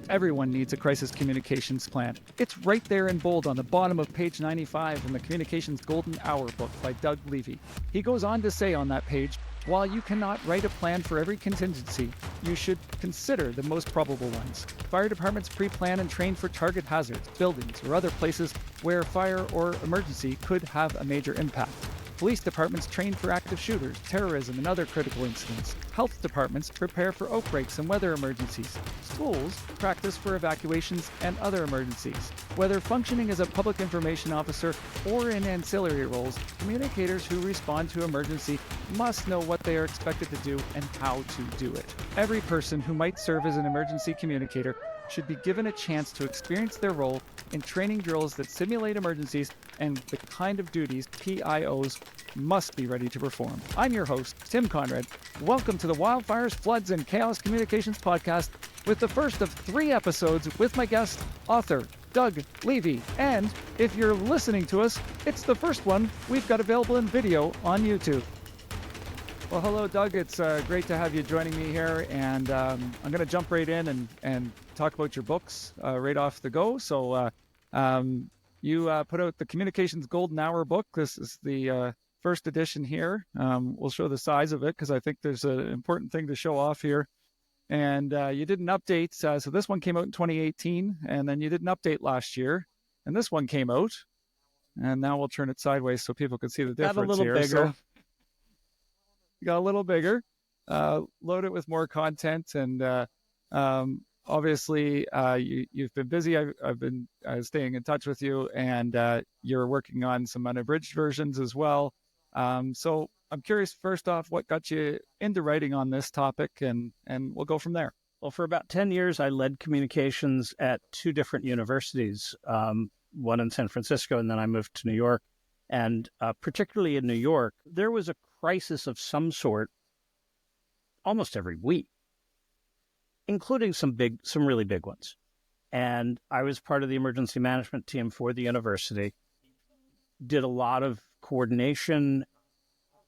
Everyone needs a crisis communications plan. It's right there in bold on the bottom of page 95 in the Communications Golden Hour book by Doug Levy. He goes on to say on that page, while you cannot write a plan for every contingency, you should consider the most probable ones. Fire departments pre-plan and train for target hazards, buildings, or other places where fire or emergency could have a major impact. Police departments train for active shooters, terrorism, and other critical incidents. Health departments prepare for outbreaks and weather emergencies. Schools practice for evacuations and other emergencies. Whether functioning as a public information officer or in ancillary roles, communicators who respond to emergency must know what they are expected to do and how to do it. Every person who might serve as an emergency communicator should be given a chance to experience their role in training drills that simulate emergencies and the kind of duties PIOs must be ready to perform. I'm your host, Tim Conrad. Welcome to the Wildfires, Floods, and Chaos Communications podcast with the first of 3 episodes with my guest, author Doug Levy. And if you're listening to us, it's the first one we've got available in video on YouTube. Well, hello, Doug. It's great to have you joining me here, and I'm going to jump right in and talk about your books right off the go. So you put out the Communications Golden Hour book. This is the first edition here. We'll show the size of it because I think there's an important thing to show off here. And you did an update. So this one came out in 2018, and then you did an update last year, and this one came out. And now we'll turn it sideways so people can see the difference. Got a little here. bigger. So, got a little bigger, load it with more content, and obviously you've been busy. I've been staying in touch with you, and you're working on some unabridged versions as well. So I'm curious, first off, what got you into writing on this topic, and we'll go from there. Well, for about 10 years, I led communications at 2 different universities, one in San Francisco, and then I moved to New York. And particularly in New York, there was a crisis of some sort almost every week, including some really big ones. And I was part of the emergency management team for the university, did a lot of coordination,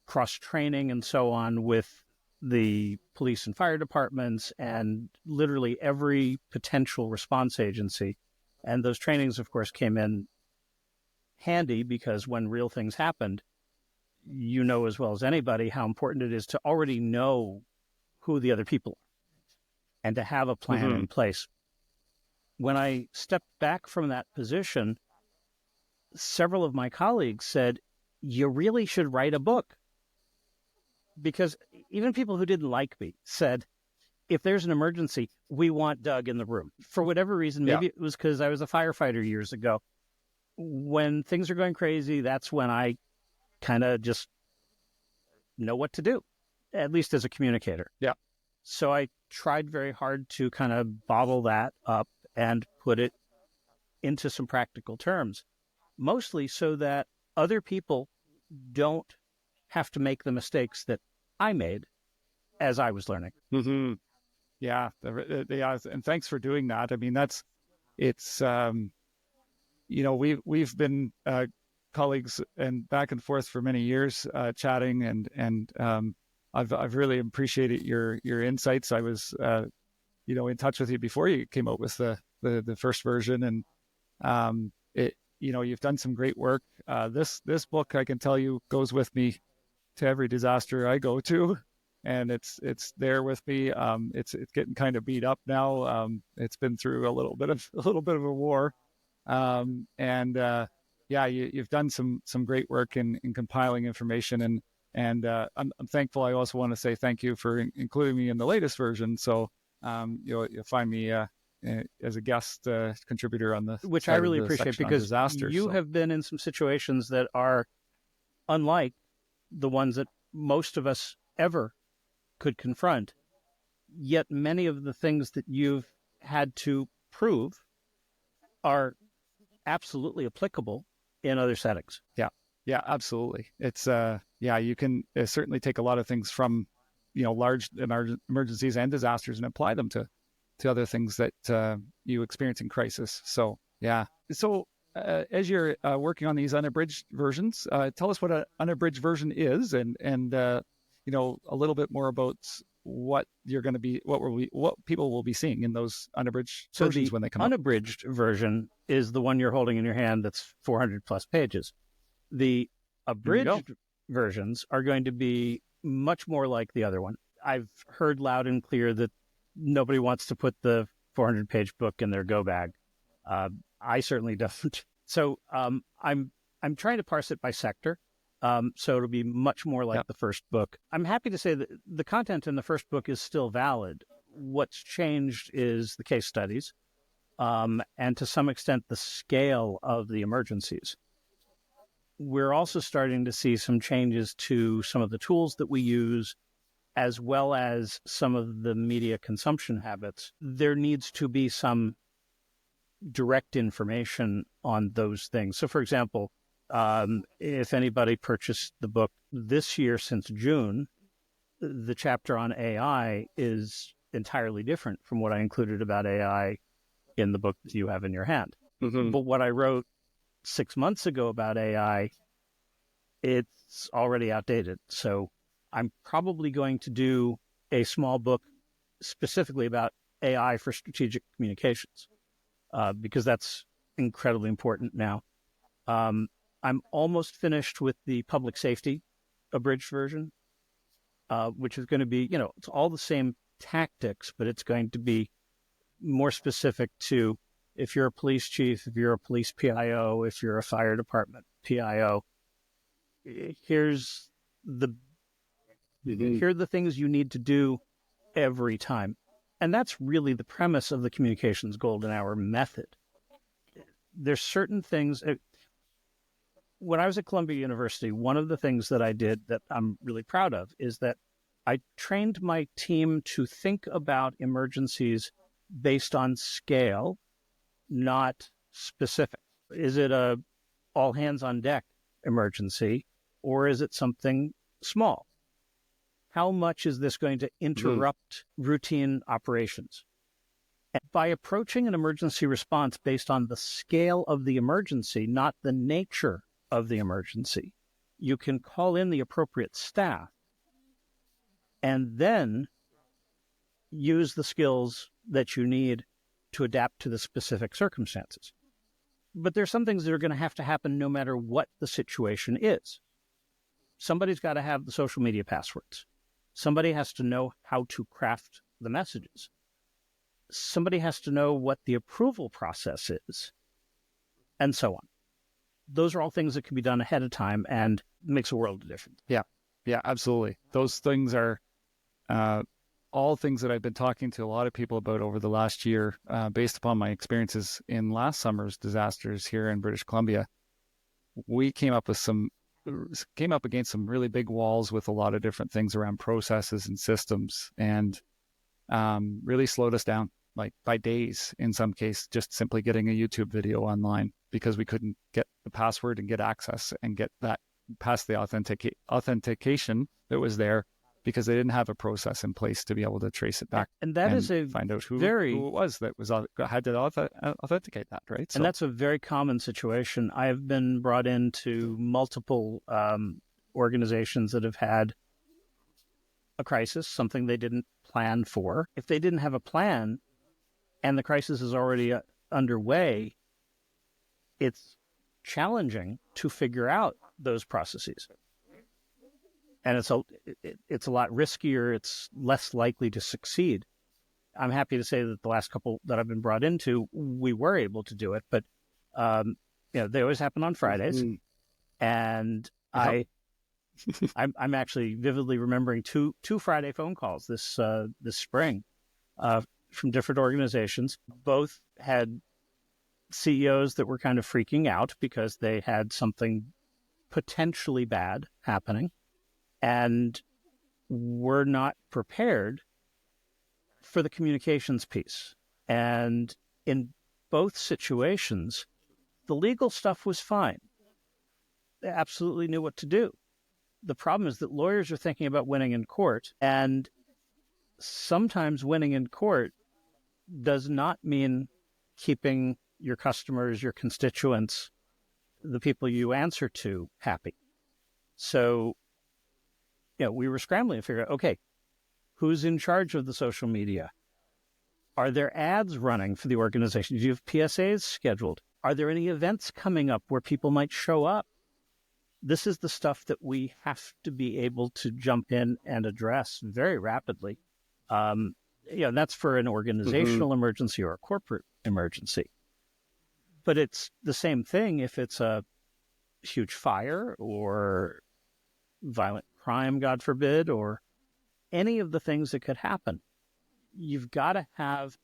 cross-training, and so on with the police and fire departments and literally every potential response agency. And those trainings, of course, came in handy because when real things happened, you know as well as anybody how important it is to already know who the other people are and to have a plan in place. When I stepped back from that position, several of my colleagues said, you really should write a book. Because even people who didn't like me said, if there's an emergency, we want Doug in the room. For whatever reason, maybe it was because I was a firefighter years ago. When things are going crazy, that's when I kind of just know what to do, at least as a communicator. Yeah. So I tried very hard to kind of bottle that up and put it into some practical terms, mostly so that other people don't have to make the mistakes that I made as I was learning. Mm-hmm. Yeah. And thanks for doing that. I mean, we've been colleagues and back and forth for many years, chatting, and I've really appreciated your insights. I was in touch with you before you came out with the first version, and you've done some great work. This book, I can tell you, goes with me to every disaster I go to, and it's there with me. It's getting kind of beat up now. It's been through a little bit of a war. You've done some great work in compiling information, and I'm thankful. I also want to say thank you for including me in the latest version. So you'll find me as a guest contributor on the which I really appreciate, because you have been in some situations that are unlike the ones that most of us ever could confront. Yet many of the things that you've had to prove are absolutely applicable in other settings. Yeah, absolutely. It's you can certainly take a lot of things from large emergencies and disasters and apply them to other things that you experience in crisis. So as you're working on these unabridged versions, tell us what an unabridged version is, and a little bit more about what you're going to be, what people will be seeing in those unabridged So versions the when they come out. unabridged version is the one you're holding in your hand that's 400 plus pages. The abridged versions are going to be much more like the other one. I've heard loud and clear that nobody wants to put the 400-page book in their go bag. I certainly don't. So I'm trying to parse it by sector. So it'll be much more like the first book. I'm happy to say that the content in the first book is still valid. What's changed is the case studies, and to some extent the scale of the emergencies. We're also starting to see some changes to some of the tools that we use, as well as some of the media consumption habits. There needs to be some direct information on those things. So, for example, if anybody purchased the book this year since June, the chapter on AI is entirely different from what I included about AI in the book that you have in your hand. Mm-hmm. But what I wrote 6 months ago about AI, it's already outdated. So I'm probably going to do a small book specifically about AI for strategic communications, because that's incredibly important now. I'm almost finished with the public safety abridged version, which is going to be, it's all the same tactics, but it's going to be more specific to if you're a police chief, if you're a police PIO, if you're a fire department PIO, here are the things you need to do every time. And that's really the premise of the Communications Golden Hour method. There's certain things. When I was at Columbia University, one of the things that I did that I'm really proud of is that I trained my team to think about emergencies based on scale, not specific. Is it a all hands on deck emergency, or is it something small? How much is this going to interrupt routine operations? And by approaching an emergency response based on the scale of the emergency, not the nature of the emergency, you can call in the appropriate staff and then use the skills that you need to adapt to the specific circumstances. But there's some things that are going to happen no matter what the situation is. Somebody's got to have the social media passwords. Somebody has to know how to craft the messages. Somebody has to know what the approval process is, and so on. Those are all things that can be done ahead of time and makes a world of difference. Yeah, absolutely. Those things are all things that I've been talking to a lot of people about over the last year, based upon my experiences in last summer's disasters here in British Columbia. We came up against some really big walls with a lot of different things around processes and systems, and really slowed us down, like by days in some case, just simply getting a YouTube video online because we couldn't get the password and get access and get that past the authentication that was there, because they didn't have a process in place to be able to trace it back. And that is find out who it was that had to authenticate that, right? And that's a very common situation. I have been brought into multiple organizations that have had a crisis, something they didn't plan for. If they didn't have a plan and the crisis is already underway, it's challenging to figure out those processes. And it's a lot riskier. It's less likely to succeed. I'm happy to say that the last couple that I've been brought into, we were able to do it, but they always happen on Fridays. And I'm actually vividly remembering two Friday phone calls this spring from different organizations. Both had CEOs that were kind of freaking out because they had something potentially bad happening and were not prepared for the communications piece. And in both situations, the legal stuff was fine. They absolutely knew what to do. The problem is that lawyers are thinking about winning in court, and sometimes winning in court does not mean keeping your customers, your constituents, the people you answer to, happy. So, we were scrambling to figure out, okay, Who's in charge of the social media? Are there ads running for the organization? Do you have PSAs scheduled? Are there any events coming up where people might show up? This is the stuff that we have to be able to jump in and address very rapidly. That's for an organizational emergency or a corporate emergency. But it's the same thing if it's a huge fire or violent crime, God forbid, or any of the things that could happen. You've got to have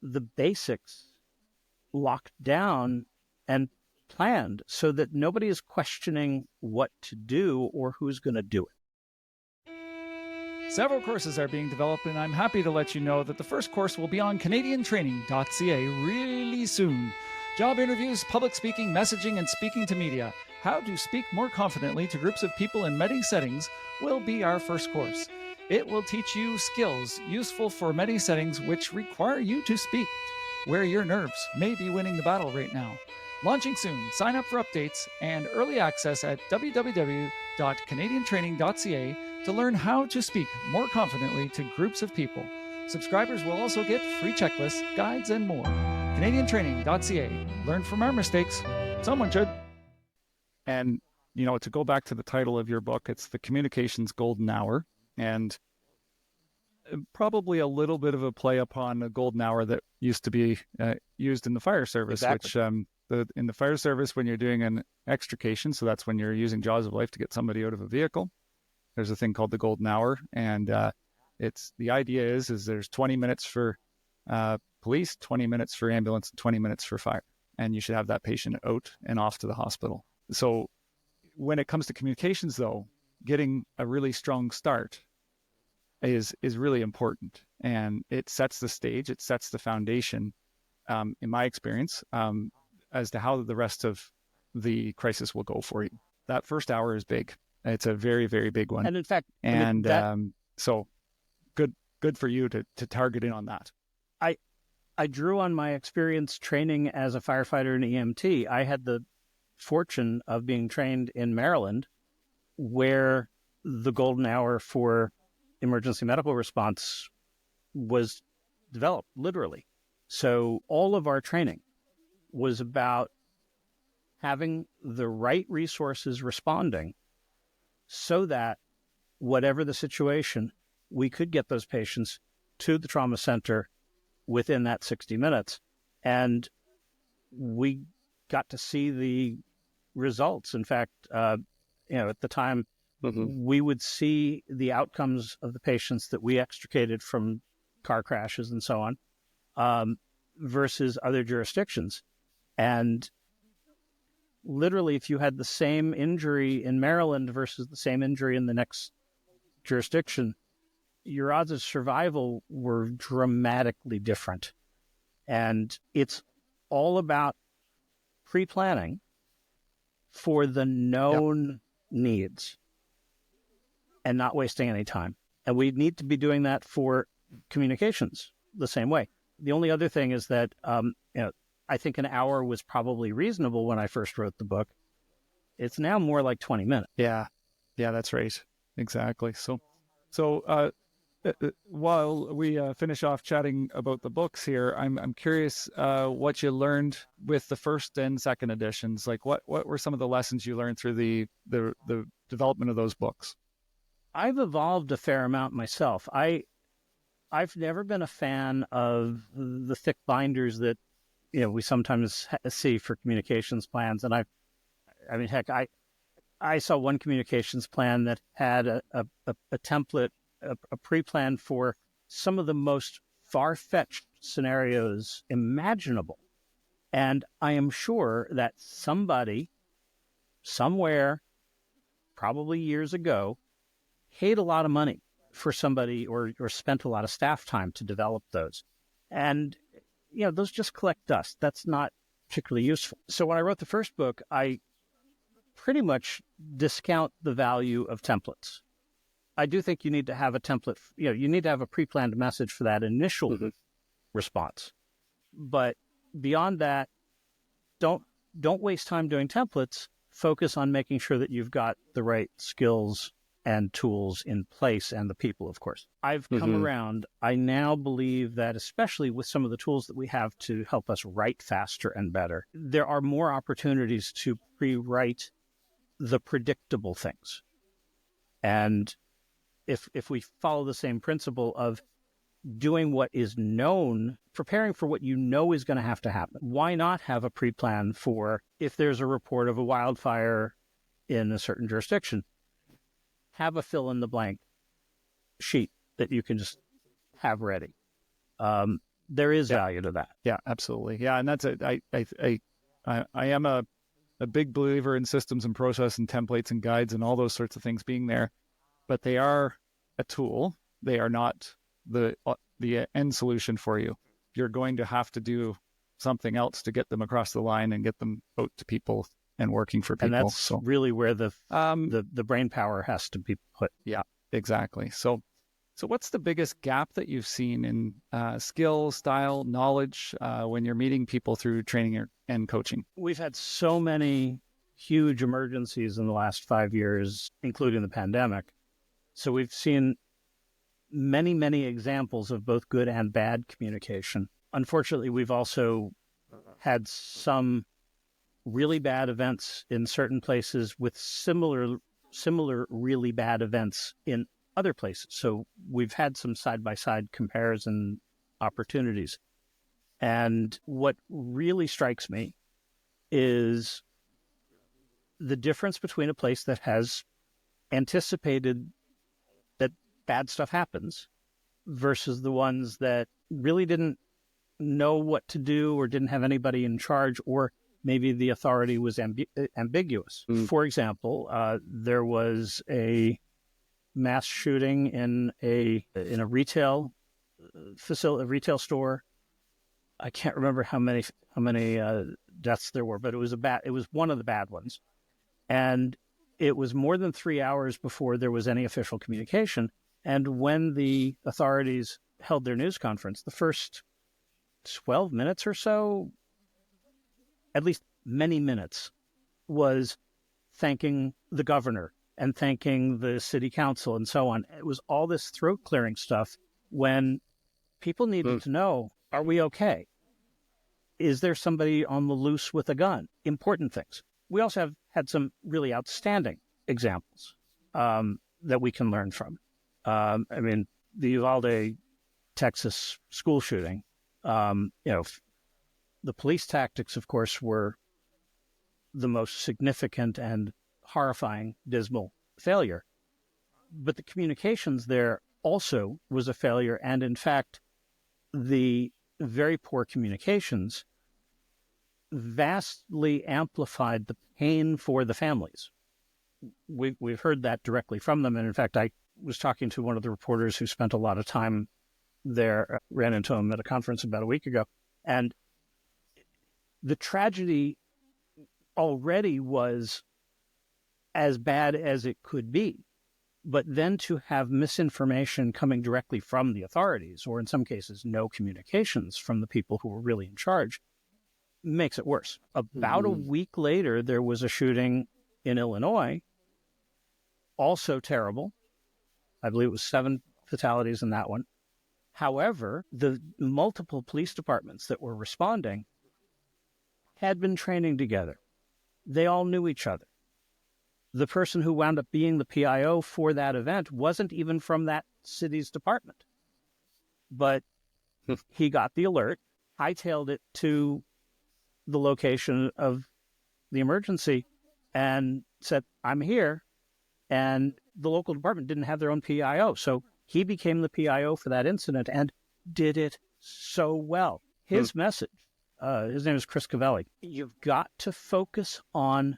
the basics locked down and planned so that nobody is questioning what to do or who's going to do it. Several courses are being developed, and I'm happy to let you know that the first course will be on CanadianTraining.ca really soon. Job interviews, public speaking, messaging, and speaking to media. How to speak more confidently to groups of people in many settings will be our first course. It will teach you skills useful for many settings which require you to speak, where your nerves may be winning the battle right now. Launching soon. Sign up for updates and early access at www.canadiantraining.ca to learn how to speak more confidently to groups of people. Subscribers will also get free checklists, guides, and more. CanadianTraining.ca. Learn from our mistakes. Someone should. And, to go back to the title of your book, it's The Communications Golden Hour. And probably a little bit of a play upon a golden hour that used to be used in the fire service, Exactly. which in the fire service, when you're doing an extrication, so that's when you're using jaws of life to get somebody out of a vehicle, there's a thing called the golden hour. And the idea is there's 20 minutes for police, 20 minutes for ambulance, and 20 minutes for fire. And you should have that patient out and off to the hospital. So when it comes to communications, though, getting a really strong start is really important, and it sets the stage, it sets the foundation, in my experience, as to how the rest of the crisis will go for you. That first hour is big. It's a very, very big one. And in fact, so good for you to target in on that. I drew on my experience training as a firefighter and EMT. I had the fortune of being trained in Maryland, where the golden hour for emergency medical response was developed, literally. So all of our training was about having the right resources responding so that whatever the situation, we could get those patients to the trauma center within that 60 minutes. And we got to see the results. In fact, at the time, we would see the outcomes of the patients that we extricated from car crashes and so on, versus other jurisdictions. And literally, if you had the same injury in Maryland versus the same injury in the next jurisdiction, your odds of survival were dramatically different. And it's all about pre-planning for the known needs and not wasting any time. And we need to be doing that for communications the same way. The only other thing is that, I think an hour was probably reasonable when I first wrote the book. It's now more like 20 minutes. Yeah, that's right. Exactly. So while we finish off chatting about the books here, I'm curious what you learned with the first and second editions. Like, what were some of the lessons you learned through the development of those books? I've evolved a fair amount myself. I've never been a fan of the thick binders that we sometimes see for communications plans. And I saw one communications plan that had a template, a pre-plan for some of the most far-fetched scenarios imaginable. And I am sure that somebody, somewhere, probably years ago, paid a lot of money for somebody or spent a lot of staff time to develop those. And, those just collect dust. That's not particularly useful. So when I wrote the first book, I pretty much discount the value of templates. I do think you need to have a template, you need to have a pre-planned message for that initial response. But beyond that, don't waste time doing templates. Focus on making sure that you've got the right skills and tools in place, and the people, of course. I've come around. I now believe that, especially with some of the tools that we have to help us write faster and better, there are more opportunities to pre-write the predictable things. And if we follow the same principle of doing what is known, preparing for what you know is going to happen, why not have a pre-plan for if there's a report of a wildfire in a certain jurisdiction? Have a fill-in-the-blank sheet that you can just have ready. There is value to that. Yeah, absolutely. Yeah, and that's I am a big believer in systems and process and templates and guides and all those sorts of things being there, but they are a tool. They are not the end solution for you. You're going to have to do something else to get them across the line and get them out to people and working for people. And that's really where the brain power has to be put. Yeah, exactly. So what's the biggest gap that you've seen in skill, style, knowledge when you're meeting people through training and coaching? We've had so many huge emergencies in the last 5 years, including the pandemic. So we've seen many, many examples of both good and bad communication. Unfortunately, we've also had some really bad events in certain places with similar really bad events in other places. So we've had some side-by-side comparison opportunities. And what really strikes me is the difference between a place that has anticipated that bad stuff happens versus the ones that really didn't know what to do or didn't have anybody in charge, or maybe the authority was ambiguous. For example, there was a mass shooting in a retail facility, a retail store. I can't remember how many deaths there were, but it was one of the bad ones. And it was more than 3 hours before there was any official communication. And when the authorities held their news conference, the first 12 minutes or so, at least many minutes, was thanking the governor and thanking the city council and so on. It was all this throat-clearing stuff when people needed to know, are we okay? Is there somebody on the loose with a gun? Important things. We also have had some really outstanding examples that we can learn from. The Uvalde, Texas school shooting, the police tactics, of course, were the most significant and horrifying, dismal failure. But the communications there also was a failure. And in fact, the very poor communications vastly amplified the pain for the families. We've heard that directly from them. And in fact, I was talking to one of the reporters who spent a lot of time there, ran into him at a conference about a week ago. And the tragedy already was as bad as it could be. But then to have misinformation coming directly from the authorities, or in some cases, no communications from the people who were really in charge, makes it worse. About a week later, there was a shooting in Illinois, also terrible. I believe it was 7 fatalities in that one. However, the multiple police departments that were responding had been training together. They all knew each other. The person who wound up being the PIO for that event wasn't even from that city's department. But he got the alert, hightailed it to the location of the emergency and said, I'm here. And the local department didn't have their own PIO. So he became the PIO for that incident and did it so well. His message, his name is Chris Cavelli. You've got to focus on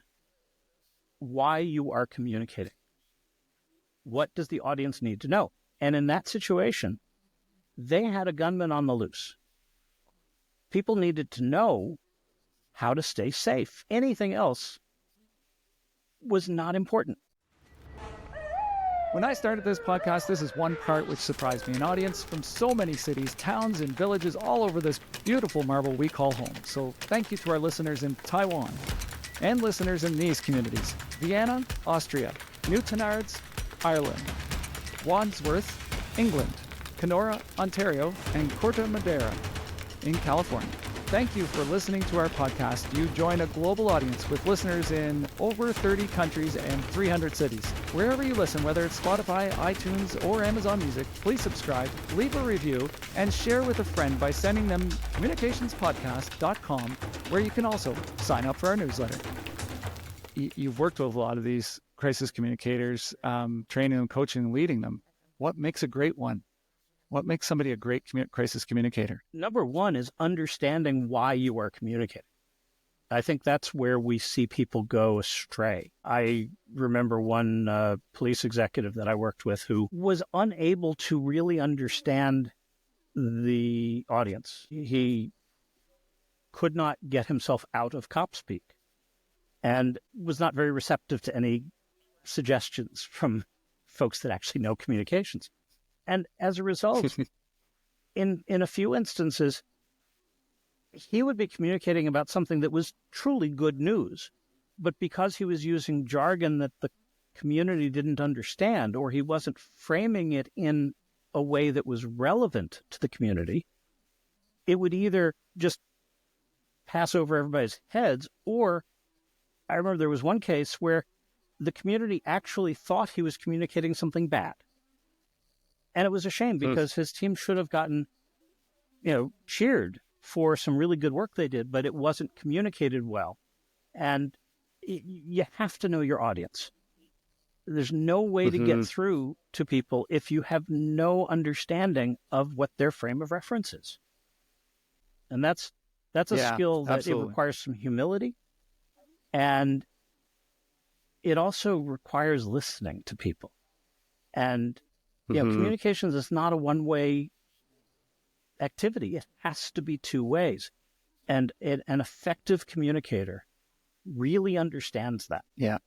why you are communicating. What does the audience need to know? And in that situation, they had a gunman on the loose. People needed to know how to stay safe. Anything else was not important. When I started this podcast, this is one part which surprised me. An audience from so many cities, towns, and villages all over this beautiful marble we call home. So thank you to our listeners in Taiwan and listeners in these communities: Vienna, Austria, Newtonards, Ireland, Wandsworth, England, Kenora, Ontario, and Corte Madera in California. Thank you for listening to our podcast. You join a global audience with listeners in over 30 countries and 300 cities. Wherever you listen, whether it's Spotify, iTunes, or Amazon Music, please subscribe, leave a review, and share with a friend by sending them communicationspodcast.com, where you can also sign up for our newsletter. You've worked with a lot of these crisis communicators, training them, coaching, and leading them. What makes a great one? What makes somebody a great crisis communicator? Number one is understanding why you are communicating. I think that's where we see people go astray. I remember one police executive that I worked with who was unable to really understand the audience. He could not get himself out of cop speak and was not very receptive to any suggestions from folks that actually know communications. And as a result, in a few instances, he would be communicating about something that was truly good news. But because he was using jargon that the community didn't understand, or he wasn't framing it in a way that was relevant to the community, it would either just pass over everybody's heads, or I remember there was one case where the community actually thought he was communicating something bad. And it was a shame because his team should have gotten, cheered for some really good work they did, but it wasn't communicated well. And you have to know your audience. There's no way to get through to people if you have no understanding of what their frame of reference is. And that's a skill that it requires some humility. And it also requires listening to people. And communications is not a one-way activity. It has to be two ways. And an effective communicator really understands that. Yeah.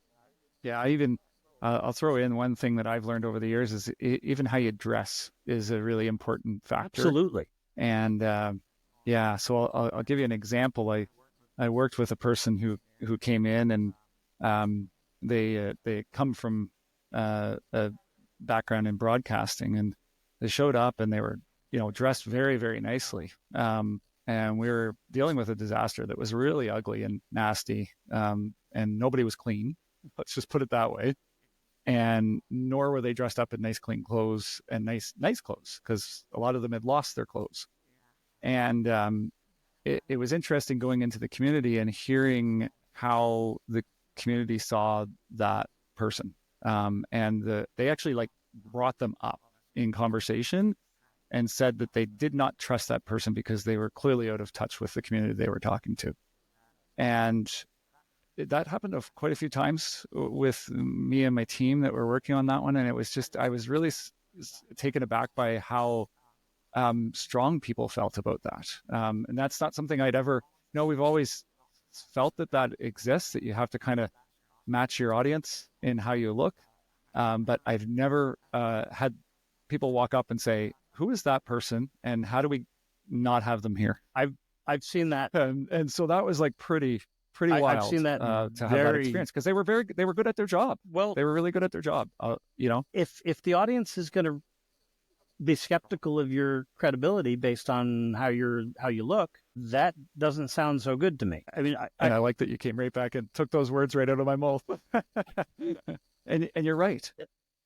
I even, I'll throw in one thing that I've learned over the years is even how you dress is a really important factor. Absolutely. And so I'll give you an example. I worked with a person who came in and they come from a background in broadcasting, and they showed up and they were, dressed very, very nicely. And we were dealing with a disaster that was really ugly and nasty. And nobody was clean. Let's just put it that way. And nor were they dressed up in nice, clean clothes and nice clothes, because a lot of them had lost their clothes. And it was interesting going into the community and hearing how the community saw that person. And they actually brought them up in conversation and said that they did not trust that person because they were clearly out of touch with the community they were talking to. And that happened quite a few times with me and my team that were working on that one. And it was just, I was really taken aback by how strong people felt about that. And that's not something I'd ever, we've always felt that exists, that you have to kind of match your audience in how you look. But I've never had people walk up and say, who is that person and how do we not have them here? I've seen that. And so that was pretty wild. I've seen that to have that experience, because they were good at their job. Well, they were really good at their job. If the audience is going to be skeptical of your credibility based on how you look, that doesn't sound so good to me. I mean, I like that you came right back and took those words right out of my mouth. and you're right.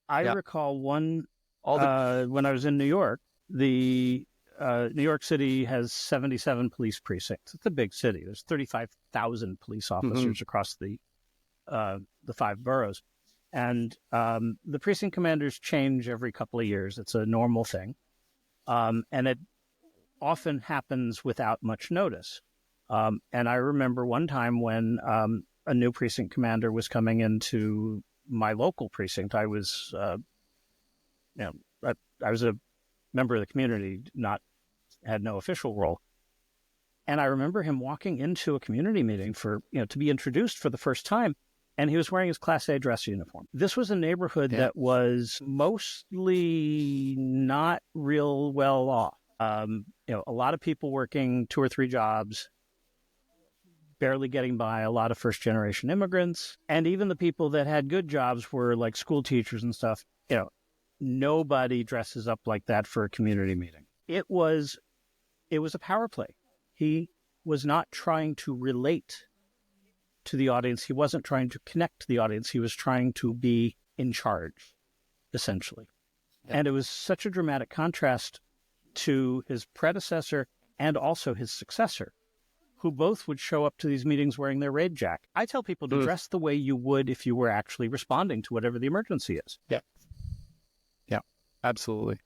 I recall one when I was in New York. The New York City has 77 police precincts. It's a big city. There's 35,000 police officers across the 5 boroughs. And the precinct commanders change every couple of years. It's a normal thing. And it often happens without much notice. And I remember one time when a new precinct commander was coming into my local precinct. I was, I was a member of the community, had no official role. And I remember him walking into a community meeting to be introduced for the first time. And he was wearing his Class A dress uniform. This was a neighborhood that was mostly not real well off. A lot of people working 2 or 3 jobs, barely getting by, a lot of first-generation immigrants. And even the people that had good jobs were like school teachers and stuff. you know, nobody dresses up like that for a community meeting. It was a power play. He was not trying to relate to the audience. He wasn't trying to connect to the audience. He was trying to be in charge, essentially. Yeah. And it was such a dramatic contrast to his predecessor and also his successor, who both would show up to these meetings wearing their raid jacket. I tell people to dress the way you would if you were actually responding to whatever the emergency is. Yeah. Yeah, absolutely.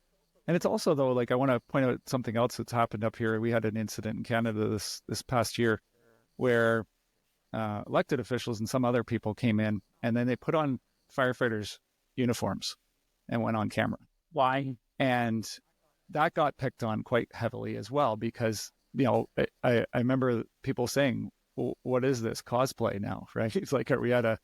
And it's also, though, like, I want to point out something else that's happened up here. We had an incident in Canada this past year where elected officials and some other people came in, and then they put on firefighters' uniforms and went on camera. Why? And that got picked on quite heavily as well, because, you know, I remember people saying, well, what is this cosplay now, right? It's like, are we at a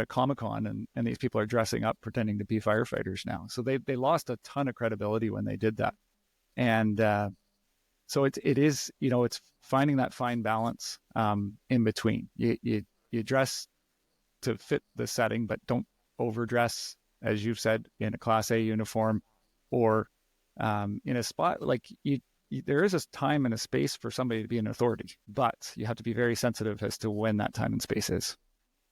Comic-Con and these people are dressing up pretending to be firefighters now? So they lost a ton of credibility when they did that. And so it is, you know, it's finding that fine balance in between. You dress to fit the setting, but don't overdress, as you've said, in a Class A uniform or in a spot like there is a time and a space for somebody to be an authority, but you have to be very sensitive as to when that time and space is.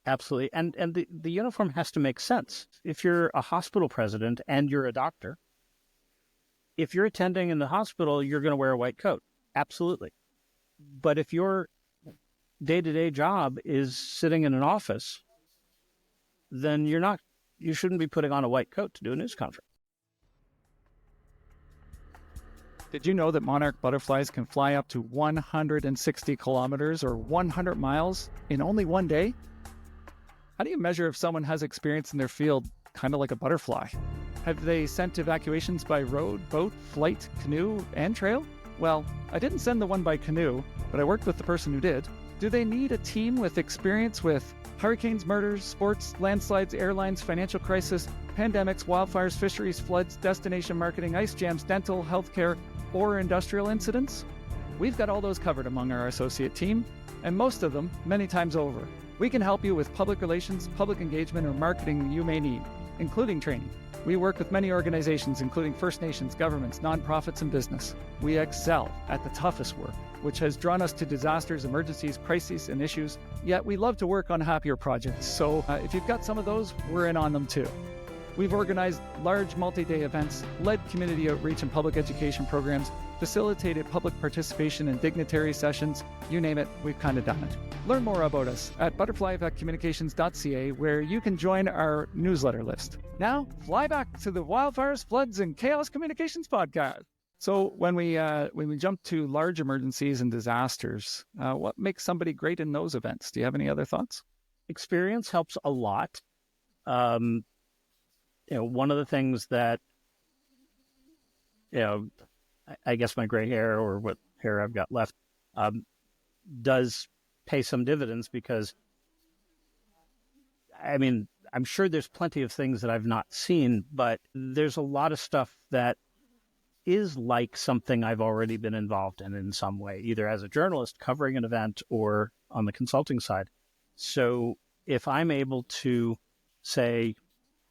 Absolutely. And the uniform has to make sense. If you're a hospital president and you're a doctor, if you're attending in the hospital, you're going to wear a white coat. Absolutely. But if your day-to-day job is sitting in an office, then you shouldn't be putting on a white coat to do a news conference. Did you know that monarch butterflies can fly up to 160 kilometers or 100 miles in only one day? How do you measure if someone has experience in their field, kind of like a butterfly? Have they sent evacuations by road, boat, flight, canoe, and trail? Well, I didn't send the one by canoe, but I worked with the person who did. Do they need a team with experience with hurricanes, murders, sports, landslides, airlines, financial crisis, pandemics, wildfires, fisheries, floods, destination marketing, ice jams, dental, healthcare, or industrial incidents? We've got all those covered among our associate team, and most of them many times over. We can help you with public relations, public engagement, or marketing you may need, including training. We work with many organizations, including First Nations, governments, nonprofits, and business. We excel at the toughest work, which has drawn us to disasters, emergencies, crises, and issues. Yet we love to work on happier projects. So if you've got some of those, we're in on them too. We've organized large multi-day events, led community outreach and public education programs, facilitated public participation in dignitary sessions. You name it, we've kind of done it. Learn more about us at butterflyeffectcommunications.ca, where you can join our newsletter list. Now, fly back to the Wildfires, Floods, and Chaos Communications podcast. So when we jump to large emergencies and disasters, what makes somebody great in those events? Do you have any other thoughts? Experience helps a lot. One of the things that, I guess my gray hair or what hair I've got left does pay some dividends, because, I mean, I'm sure there's plenty of things that I've not seen, but there's a lot of stuff that is like something I've already been involved in some way, either as a journalist covering an event or on the consulting side. So if I'm able to say,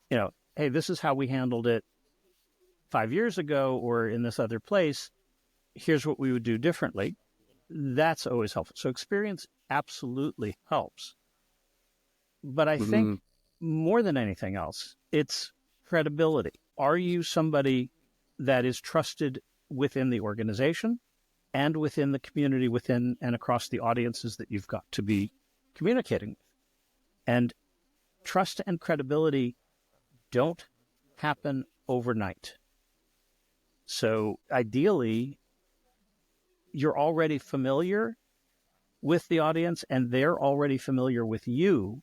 hey, this is how we handled it 5 years ago or in this other place, here's what we would do differently, that's always helpful. So experience absolutely helps. But I think more than anything else, it's credibility. Are you somebody that is trusted within the organization and within the community, within and across the audiences that you've got to be communicating with? And trust and credibility don't happen overnight. So ideally, you're already familiar with the audience and they're already familiar with you,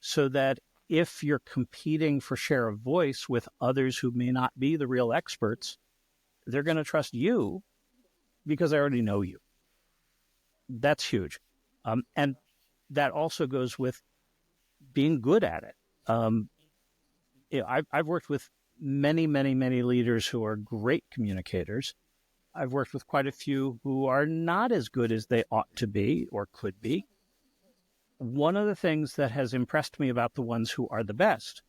so that if you're competing for share of voice with others who may not be the real experts, they're going to trust you because they already know you. That's huge. And that also goes with being good at it. I've worked with many, many, many leaders who are great communicators. I've worked with quite a few who are not as good as they ought to be or could be. One of the things that has impressed me about the ones who are the best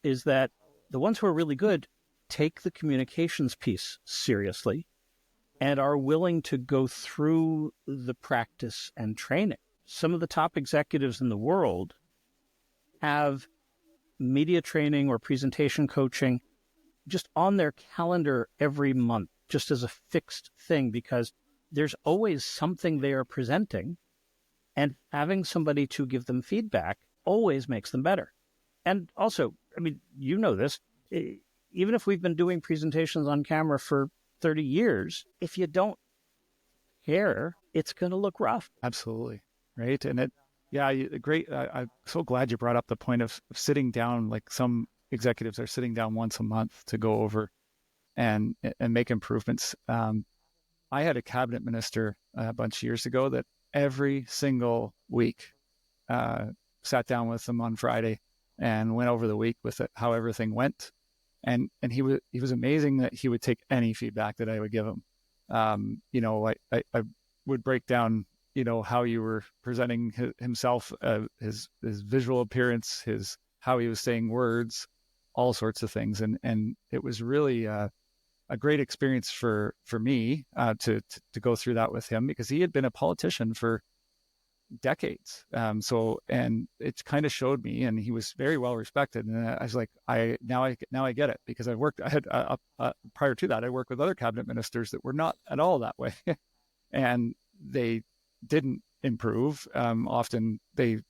is that The ones who are really good take the communications piece seriously and are willing to go through the practice and training. Some of the top executives in the world have media training or presentation coaching just on their calendar every month, just as a fixed thing, because there's always something they are presenting, and having somebody to give them feedback always makes them better. And also, I mean, you know this, even if we've been doing presentations on camera for 30 years, if you don't care, it's going to look rough. Absolutely. Right. And great. I'm so glad you brought up the point of sitting down. Like some executives are sitting down once a month to go over and make improvements. I had a cabinet minister a bunch of years ago that every single week sat down with them on Friday and went over the week with it, how everything went. And he was amazing that he would take any feedback that I would give him. I would break down, how you were presenting himself, his visual appearance, how he was saying words, all sorts of things. And it was really a great experience for me to go through that with him, because he had been a politician for decades. And it kind of showed me, and he was very well respected. And I was like, now I get it, because prior to that, I worked with other cabinet ministers that were not at all that way. And they didn't improve. Often they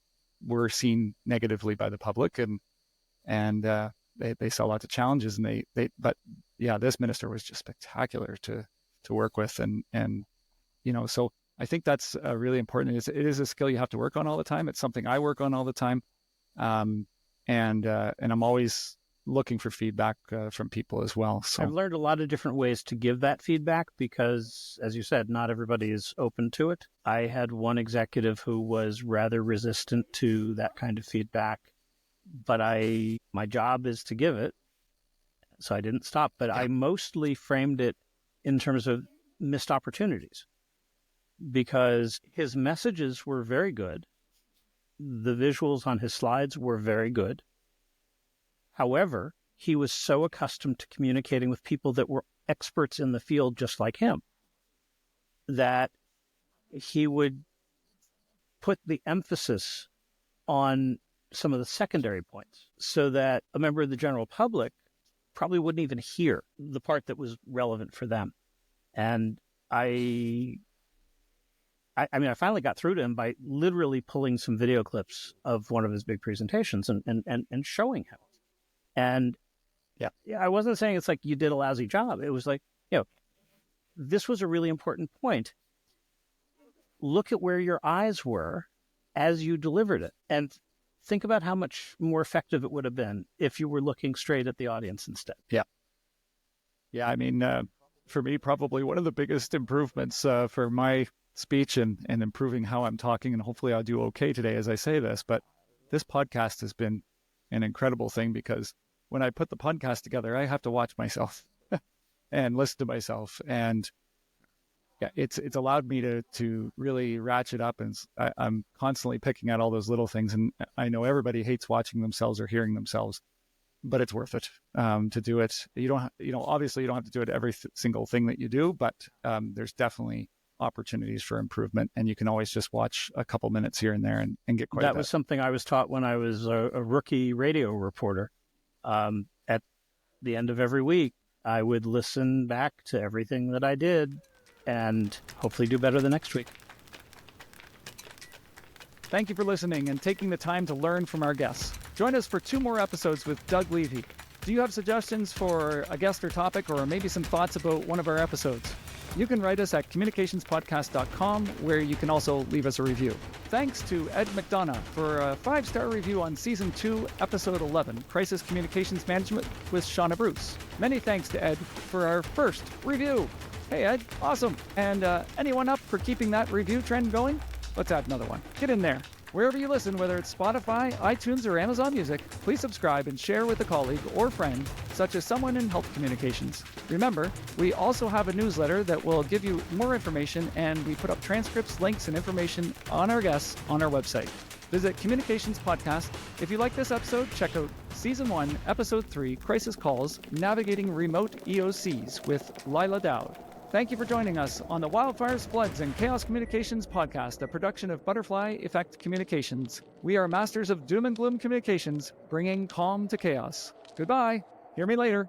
were seen negatively by the public, and they saw lots of challenges. And but this minister was just spectacular to work with. And so I think that's really important. It is a skill you have to work on all the time. It's something I work on all the time. And I'm always looking for feedback from people as well. So I've learned a lot of different ways to give that feedback, because, as you said, not everybody is open to it. I had one executive who was rather resistant to that kind of feedback, but my job is to give it, so I didn't stop. But I mostly framed it in terms of missed opportunities, because his messages were very good. The visuals on his slides were very good. However, he was so accustomed to communicating with people that were experts in the field just like him, that he would put the emphasis on some of the secondary points, so that a member of the general public probably wouldn't even hear the part that was relevant for them. And I finally got through to him by literally pulling some video clips of one of his big presentations and showing him. And I wasn't saying it's like you did a lousy job. It was like, this was a really important point. Look at where your eyes were as you delivered it, and think about how much more effective it would have been if you were looking straight at the audience instead. Yeah. I mean, for me, probably one of the biggest improvements for my speech and improving how I'm talking, and hopefully I'll do okay today as I say this, but this podcast has been an incredible thing, because when I put the podcast together, I have to watch myself and listen to myself. And it's allowed me to really ratchet up, and I'm constantly picking at all those little things. And I know everybody hates watching themselves or hearing themselves, but it's worth it to do it. Obviously you don't have to do it every single thing that you do, but there's definitely opportunities for improvement, and you can always just watch a couple minutes here and there and get quite that was something I was taught when I was a rookie radio reporter. At the end of every week, I would listen back to everything that I did and hopefully do better the next week. Thank you for listening and taking the time to learn from our guests. Join us for 2 more episodes with Doug Levy. Do you have suggestions for a guest or topic, or maybe some thoughts about one of our episodes? You can write us at communicationspodcast.com, where you can also leave us a review. Thanks to Ed McDonough for a 5-star review on Season 2, Episode 11, Crisis Communications Management with Shauna Bruce. Many thanks to Ed for our first review. Hey Ed, awesome. And anyone up for keeping that review trend going? Let's add another one. Get in there. Wherever you listen, whether it's Spotify, iTunes, or Amazon Music, please subscribe and share with a colleague or friend, such as someone in health communications. Remember, we also have a newsletter that will give you more information, and we put up transcripts, links, and information on our guests on our website. Visit Communications Podcast. If you like this episode, check out Season 1, Episode 3, Crisis Calls, Navigating Remote EOCs with Lila Dowd. Thank you for joining us on the Wildfires, Floods, and Chaos Communications podcast, a production of Butterfly Effect Communications. We are masters of doom and gloom communications, bringing calm to chaos. Goodbye. Hear me later.